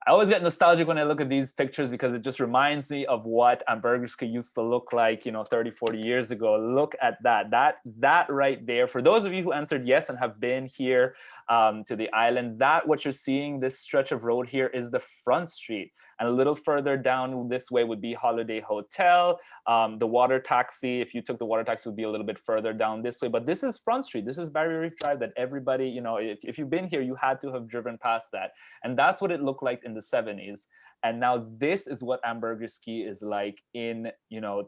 I always get nostalgic when I look at these pictures because it just reminds me of what Ambergris Caye used to look like, 30, 40 years ago. Look at that right there. For those of you who answered yes and have been here to the island, what you're seeing, this stretch of road here is the front street. And a little further down this way would be Holiday Hotel. The water taxi, if you took the water taxi, would be a little bit further down this way. But this is Front Street. This is Barrier Reef Drive that everybody, if you've been here, you had to have driven past that. And that's what it looked like in the 70s. And now this is what Ambergris Caye is like in,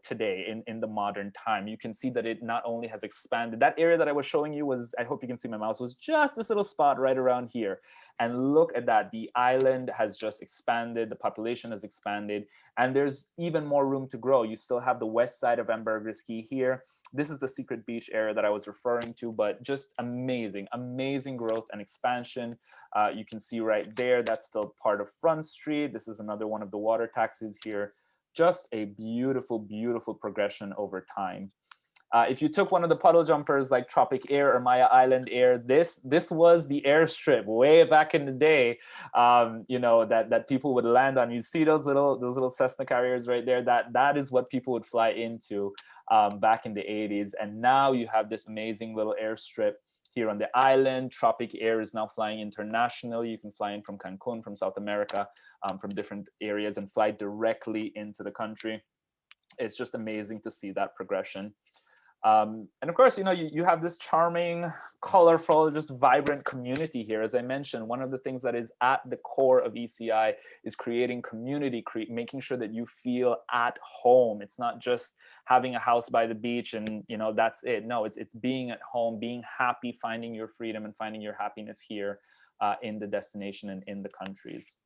today, in the modern time. You can see that it not only has expanded. That area that I was showing you was, I hope you can see my mouse, was just this little spot right around here. And look at that. The island has just expanded. The population has expanded. And there's even more room to grow. You still have the west side of Ambergris Caye here. This is the secret beach area that I was referring to, but just amazing, amazing growth and expansion. You can see right there, that's still part of Front Street. This is as another one of the water taxis here. Just a beautiful, beautiful progression over time. If you took one of the puddle jumpers like Tropic Air or Maya Island Air, this was the airstrip way back in the day. You know, that people would land on. You see those little Cessna carriers right there. That is what people would fly into back in the 80s. And now you have this amazing little airstrip here on the island. Tropic Air is now flying international. You can fly in from Cancun, from South America, from different areas, and fly directly into the country. It's just amazing to see that progression. And of course, you know, you have this charming, colorful, just vibrant community here. As I mentioned, one of the things that is at the core of ECI is creating community, making sure that you feel at home. It's not just having a house by the beach and, you know, that's it. No, it's being at home, being happy, finding your freedom and finding your happiness here in the destination and in the countries.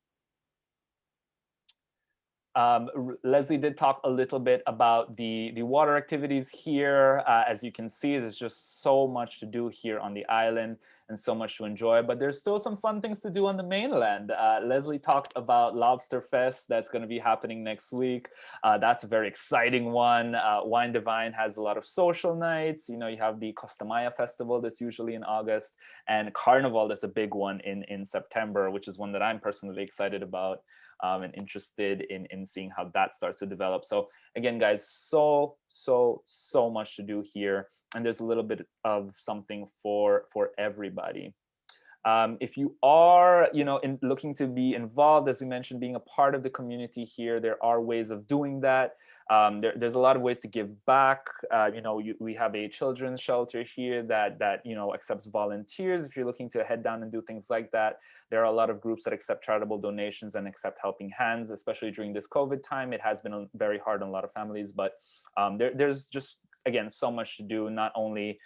Leslie did talk a little bit about the water activities here. As you can see, there's just so much to do here on the island and so much to enjoy, but there's still some fun things to do on the mainland. Leslie talked about Lobster Fest that's going to be happening next week. That's a very exciting one. Wine Divine has a lot of social nights. You know, you have the Costa Maya Festival that's usually in August, and Carnival that's a big one in September, which is one that I'm personally excited about. And interested in seeing how that starts to develop. So again, guys, so much to do here, and there's a little bit of something for everybody. If you are, you know, looking to be involved, as we mentioned, being a part of the community here, there are ways of doing that. There's a lot of ways to give back. You know, we have a children's shelter here that you know accepts volunteers. If you're looking to head down and do things like that, there are a lot of groups that accept charitable donations and accept helping hands, especially during this COVID time. It has been very hard on a lot of families, but there's just, again, so much to do, not only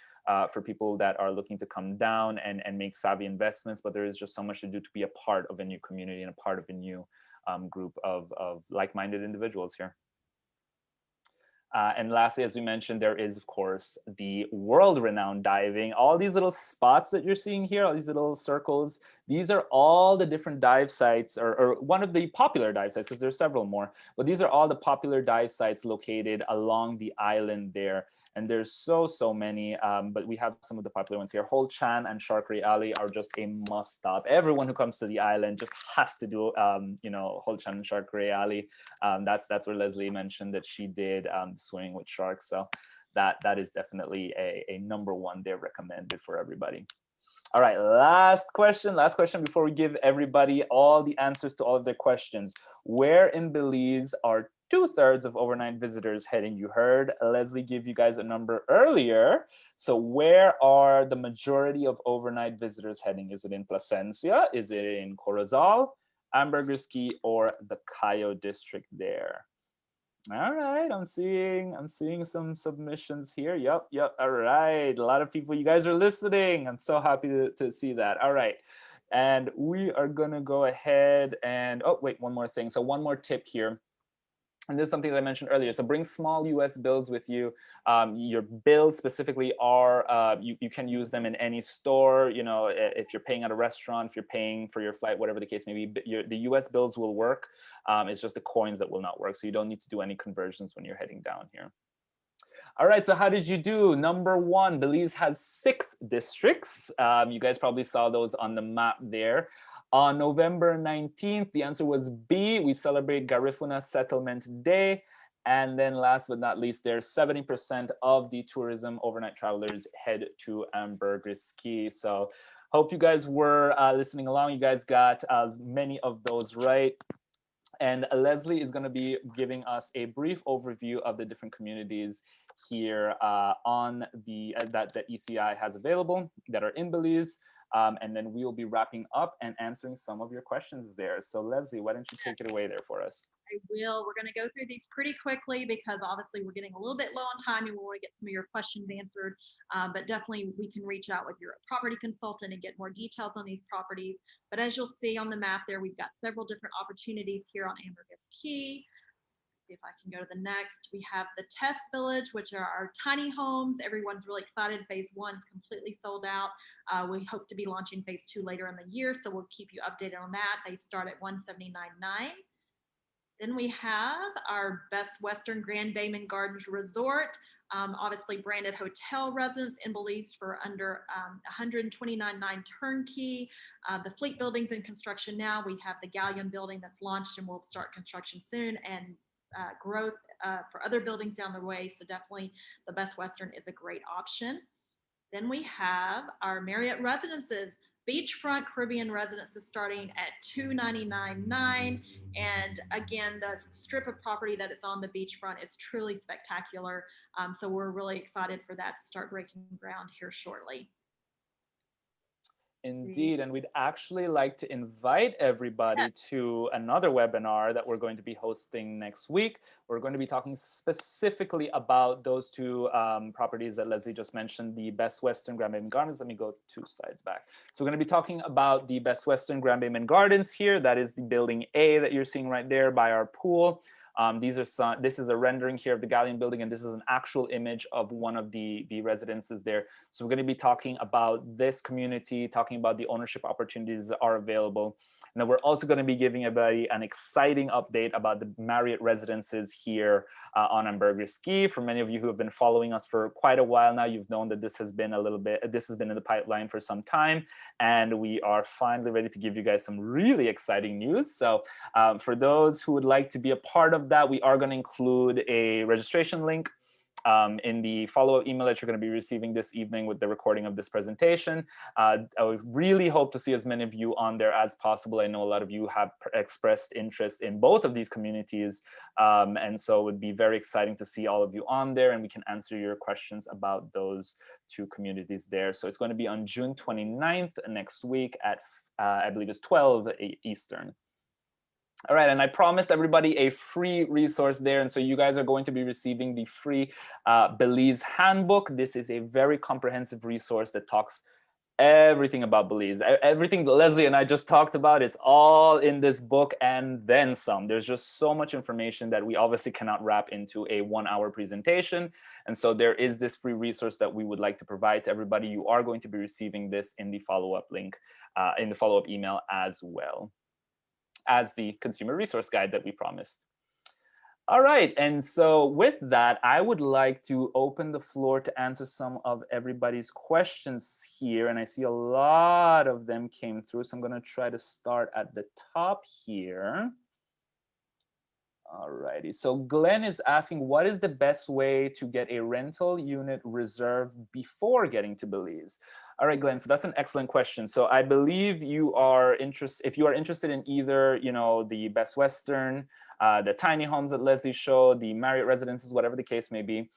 for people that are looking to come down and make savvy investments, but there is just so much to do to be a part of a new community and a part of a new group of like-minded individuals here. And lastly, as we mentioned, there is, of course, the world-renowned diving. All these little spots that you're seeing here, all these little circles, these are all the different dive sites, or one of the popular dive sites, because there's several more. But these are all the popular dive sites located along the island there. And there's so many, but we have some of the popular ones here. Hol Chan and Shark-Ray Alley are just a must-stop. Everyone who comes to the island just has to do, you know, Hol Chan and Shark-Ray Alley. That's where Leslie mentioned that she did swimming with sharks. So that is definitely a number one there, recommended for everybody. All right, last question before we give everybody all the answers to all of their questions. Where in Belize are 2/3 of overnight visitors heading? You heard Leslie give you guys a number earlier. So where are the majority of overnight visitors heading? Is it in Placencia? Is it in Corozal, Ambergris Caye, or the Cayo district there? All right, I'm seeing some submissions here. Yep. All right, a lot of people, you guys are listening. I'm so happy to see that. All right, and we are gonna go ahead and, oh wait, one more thing. So one more tip here. And this is something that I mentioned earlier. So bring small US bills with you. Your bills specifically are, you can use them in any store. You know, if you're paying at a restaurant, if you're paying for your flight, whatever the case may be, the US bills will work. It's just the coins that will not work. So you don't need to do any conversions when you're heading down here. All right, so how did you do? Number one, Belize has 6 districts. You guys probably saw those on the map there. On November 19th, the answer was B. We celebrate Garifuna Settlement Day. And then last but not least, there's 70% of the tourism overnight travelers head to Ambergris Caye. So hope you guys were listening along. You guys got many of those right. And Leslie is going to be giving us a brief overview of the different communities here on the that ECI has available that are in Belize. And then we will be wrapping up and answering some of your questions there. So Leslie, why don't you take it away there for us? I will. We're going to go through these pretty quickly because obviously we're getting a little bit low on time and we want to get some of your questions answered. But definitely we can reach out with your property consultant and get more details on these properties. But as you'll see on the map there, we've got several different opportunities here on Ambergris Caye. See if I can go to the next. We have the Test Village, which are our tiny homes. Everyone's really excited. Phase 1 is completely sold out. We hope to be launching phase 2 later in the year, so we'll keep you updated on that. They start at $179.9. Then we have our Best Western Grand Bayman Gardens Resort, obviously branded hotel residence in Belize for under 129.9 turnkey. The Fleet building's in construction now. We have the Galleon building that's launched and will start construction soon, and growth for other buildings down the way. So definitely the Best Western is a great option. Then we have our Marriott Residences, beachfront Caribbean residences starting at $299.9. And again, the strip of property that is on the beachfront is truly spectacular. So we're really excited for that to start breaking ground here shortly. Indeed, and we'd actually like to invite everybody to another webinar that we're going to be hosting next week. We're going to be talking specifically about those two properties that Leslie just mentioned, the Best Western Grand Bayman Gardens. Let me go 2 slides back. So we're going to be talking about the Best Western Grand Bayman Gardens here. That is the building A that you're seeing right there by our pool. This is a rendering here of the Galleon building, and this is an actual image of one of the residences there. So we're going to be talking about this community, talking about the ownership opportunities that are available. And then we're also going to be giving everybody an exciting update about the Marriott residences here on Ambergris Caye. For many of you who have been following us for quite a while now, you've known that this has been in the pipeline for some time, and we are finally ready to give you guys some really exciting news. So for those who would like to be a part of that, we are going to include a registration link in the follow-up email that you're going to be receiving this evening with the recording of this presentation. I would really hope to see as many of you on there as possible. I know a lot of you have expressed interest in both of these communities, and so it would be very exciting to see all of you on there, and we can answer your questions about those two communities there. So it's going to be on June 29th next week at, I believe it's 12 Eastern. All right, and I promised everybody a free resource there, and so you guys are going to be receiving the free Belize handbook. This is a very comprehensive resource that talks everything about Belize. Everything Leslie and I just talked about, it's all in this book and then some. There's just so much information that we obviously cannot wrap into a 1-hour presentation. And so there is this free resource that we would like to provide to everybody. You are going to be receiving this in the follow-up link, in the follow-up email as well as the consumer resource guide that we promised. All right, and so with that, I would like to open the floor to answer some of everybody's questions here. And I see a lot of them came through, so I'm going to try to start at the top here. All righty, so Glenn is asking, what is the best way to get a rental unit reserved before getting to Belize? All right, Glenn, so that's an excellent question. So I believe you are interested, if you are interested in either, the Best Western, the tiny homes that Leslie showed, the Marriott residences, whatever the case may be,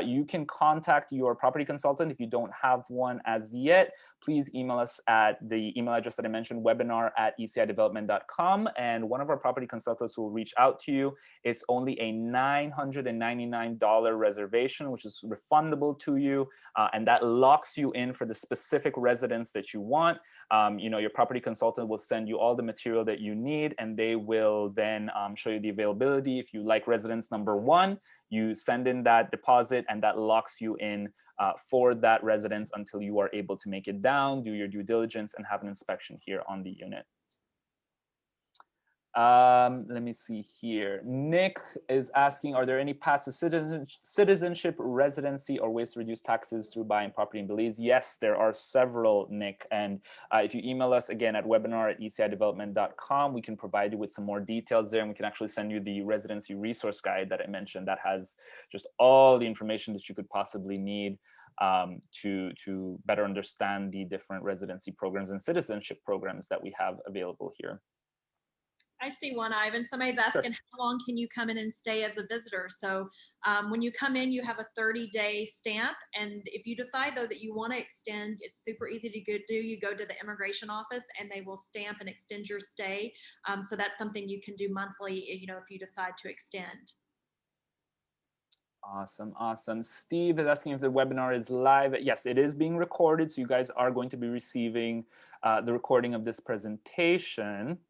you can contact your property consultant if you don't have one as yet. Please email us at the email address that I mentioned, webinar@ecidevelopment.com, and one of our property consultants will reach out to you. It's only a $999 reservation, which is refundable to you, and that locks you in for the specific residence that you want. Your property consultant will send you all the material that you need, and they will then show you the availability. If you like residence number 1, you send in that deposit, and that locks you in for that residence until you are able to make it down, do your due diligence, and have an inspection here on the unit. Let me see here. Nick is asking, are there any passive citizenship, residency, or ways to reduce taxes through buying property in Belize? Yes, there are several, Nick. And if you email us again at webinar@ecidevelopment.com, we can provide you with some more details there. And we can actually send you the residency resource guide that I mentioned that has just all the information that you could possibly need to better understand the different residency programs and citizenship programs that we have available here. I see one, Ivan. Somebody's asking, how long can you come in and stay as a visitor? So when you come in, you have a 30-day stamp. And if you decide, though, that you want to extend, it's super easy to do. You go to the immigration office, and they will stamp and extend your stay. So that's something you can do monthly, if you decide to extend. Awesome, awesome. Steve is asking if the webinar is live. Yes, it is being recorded. So you guys are going to be receiving the recording of this presentation.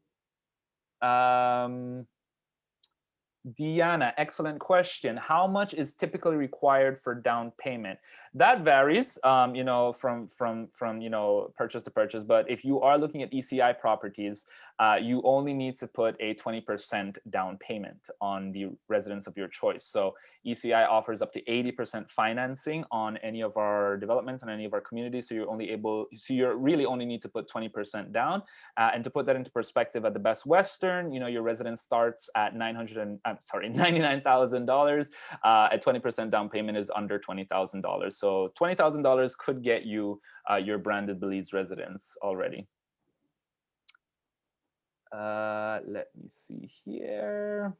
Deanna, excellent question. How much is typically required for down payment? That varies, from purchase to purchase. But if you are looking at ECI properties, you only need to put a 20% down payment on the residence of your choice. So ECI offers up to 80% financing on any of our developments and any of our communities. So you really only need to put 20% down. And to put that into perspective, at the Best Western, your residence starts at $99,000. A 20% down payment is under $20,000. So $20,000 could get you your branded Belize residence already. Let me see here.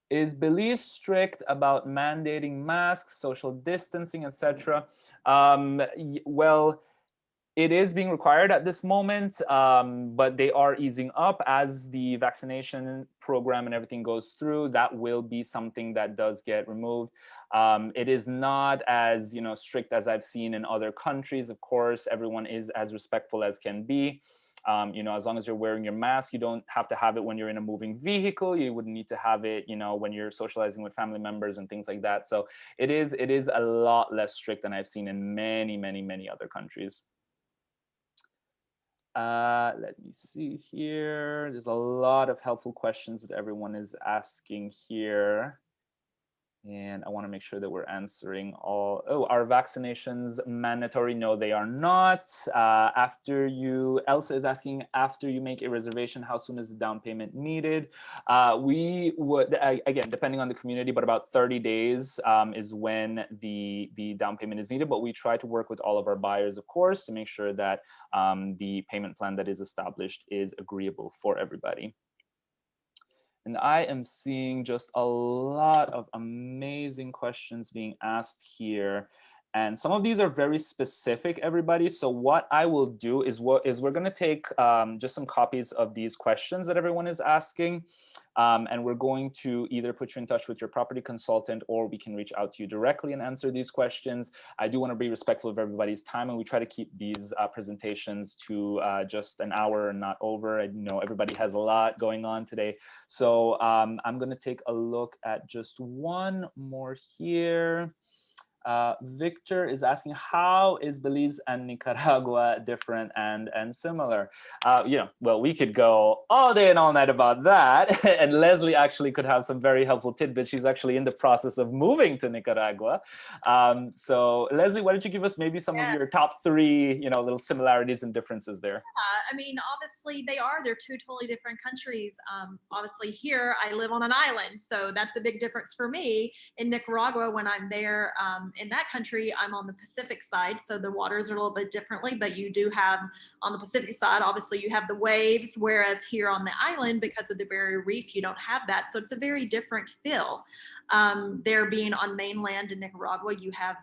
Is Belize strict about mandating masks, social distancing, etc.? Well, it is being required at this moment, but they are easing up as the vaccination program and everything goes through. That will be something that does get removed. It is not as strict as I've seen in other countries. Of course, everyone is as respectful as can be. As long as you're wearing your mask, you don't have to have it when you're in a moving vehicle. You wouldn't need to have it, when you're socializing with family members and things like that. So it is a lot less strict than I've seen in many, many, many other countries. Let me see here. There's a lot of helpful questions that everyone is asking here. And I want to make sure that we're answering all. Oh, are vaccinations mandatory? No, they are not. Elsa is asking, after you make a reservation, how soon is the down payment needed? We would, again, depending on the community, but about 30 days is when the down payment is needed. But we try to work with all of our buyers, of course, to make sure that the payment plan that is established is agreeable for everybody. And I am seeing just a lot of amazing questions being asked here. And some of these are very specific, everybody. So what I will do is we're going to take just some copies of these questions that everyone is asking. And we're going to either put you in touch with your property consultant, or we can reach out to you directly and answer these questions. I do want to be respectful of everybody's time, and we try to keep these presentations to just an hour and not over. I know everybody has a lot going on today. So I'm going to take a look at just one more here. Victor is asking, how is Belize and Nicaragua different and similar? Well, we could go all day and all night about that. And Leslie actually could have some very helpful tidbits. She's actually in the process of moving to Nicaragua. So Leslie, why don't you give us maybe some of your top three, little similarities and differences there? I mean, obviously they're two totally different countries. Obviously here I live on an island, so that's a big difference for me. In Nicaragua, when I'm there, in that country, I'm on the Pacific side, so the waters are a little bit differently, but you do have on the Pacific side, obviously you have the waves, whereas here on the island, because of the barrier reef, you don't have that. So it's a very different feel. There being on mainland in Nicaragua, you have,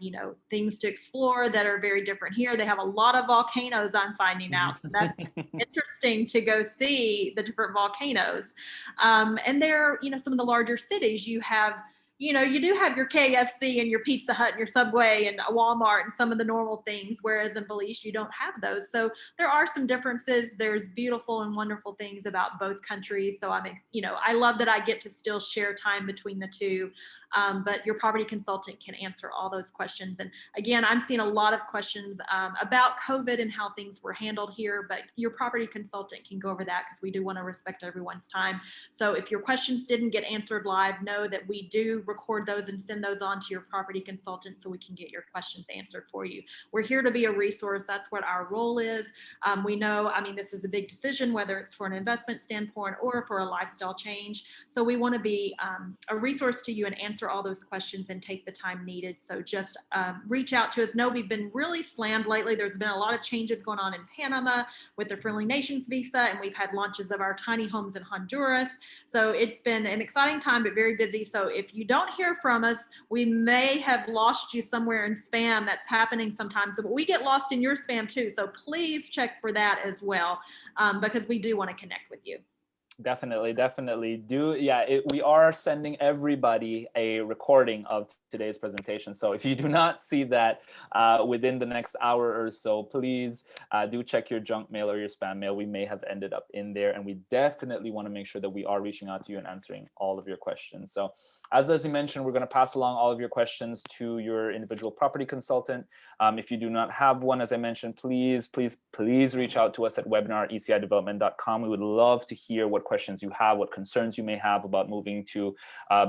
things to explore that are very different here. They have a lot of volcanoes, I'm finding out. That's interesting to go see the different volcanoes. And they're, some of the larger cities, you have, you do have your KFC and your Pizza Hut and your Subway and a Walmart and some of the normal things, whereas in Belize, you don't have those. So there are some differences. There's beautiful and wonderful things about both countries. So I love that I get to still share time between the two. But your property consultant can answer all those questions. And again, I'm seeing a lot of questions about COVID and how things were handled here, but your property consultant can go over that because we do want to respect everyone's time. So if your questions didn't get answered live, know that we do record those and send those on to your property consultant so we can get your questions answered for you. We're here to be a resource. That's what our role is. We know, this is a big decision, whether it's for an investment standpoint or for a lifestyle change. So we want to be a resource to you and answer all those questions and take the time needed. So just reach out to us. No, we've been really slammed lately. There's been a lot of changes going on in Panama with the Friendly Nations visa, and we've had launches of our tiny homes in Honduras. So it's been an exciting time, but very busy. So if you don't hear from us, we may have lost you somewhere in spam. That's happening sometimes, but we get lost in your spam too. So please check for that as well, because we do want to connect with you. Definitely, definitely. We are sending everybody a recording of today's presentation. So if you do not see that within the next hour or so, please do check your junk mail or your spam mail. We may have ended up in there, and we definitely want to make sure that we are reaching out to you and answering all of your questions. So as Leslie mentioned, we're going to pass along all of your questions to your individual property consultant. If you do not have one, as I mentioned, please reach out to us at webinar@ecidevelopment.com. We would love to hear what questions you have, what concerns you may have about moving to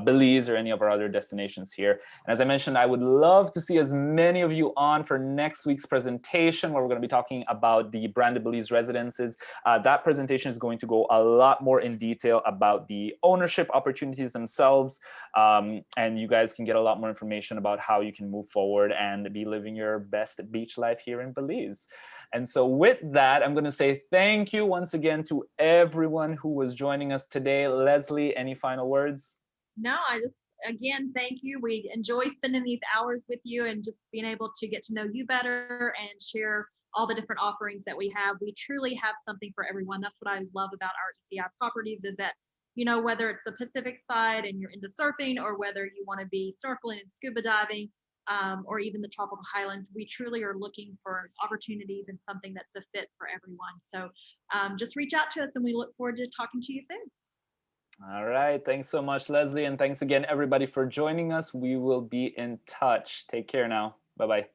Belize or any of our other destinations here. And as I mentioned, I would love to see as many of you on for next week's presentation, where we're going to be talking about the branded Belize residences. That presentation is going to go a lot more in detail about the ownership opportunities themselves. And you guys can get a lot more information about how you can move forward and be living your best beach life here in Belize. And so with that, I'm going to say thank you once again to everyone who was joining us today. Leslie, any final words? No, I just, again, thank you. We enjoy spending these hours with you and just being able to get to know you better and share all the different offerings that we have. We truly have something for everyone. That's what I love about our ECI properties, is that, whether it's the Pacific side and you're into surfing, or whether you want to be snorkeling and scuba diving, or even the tropical highlands, we truly are looking for opportunities and something that's a fit for everyone. So just reach out to us, and we look forward to talking to you soon. All right. Thanks so much, Leslie. And thanks again, everybody, for joining us. We will be in touch. Take care now. Bye-bye.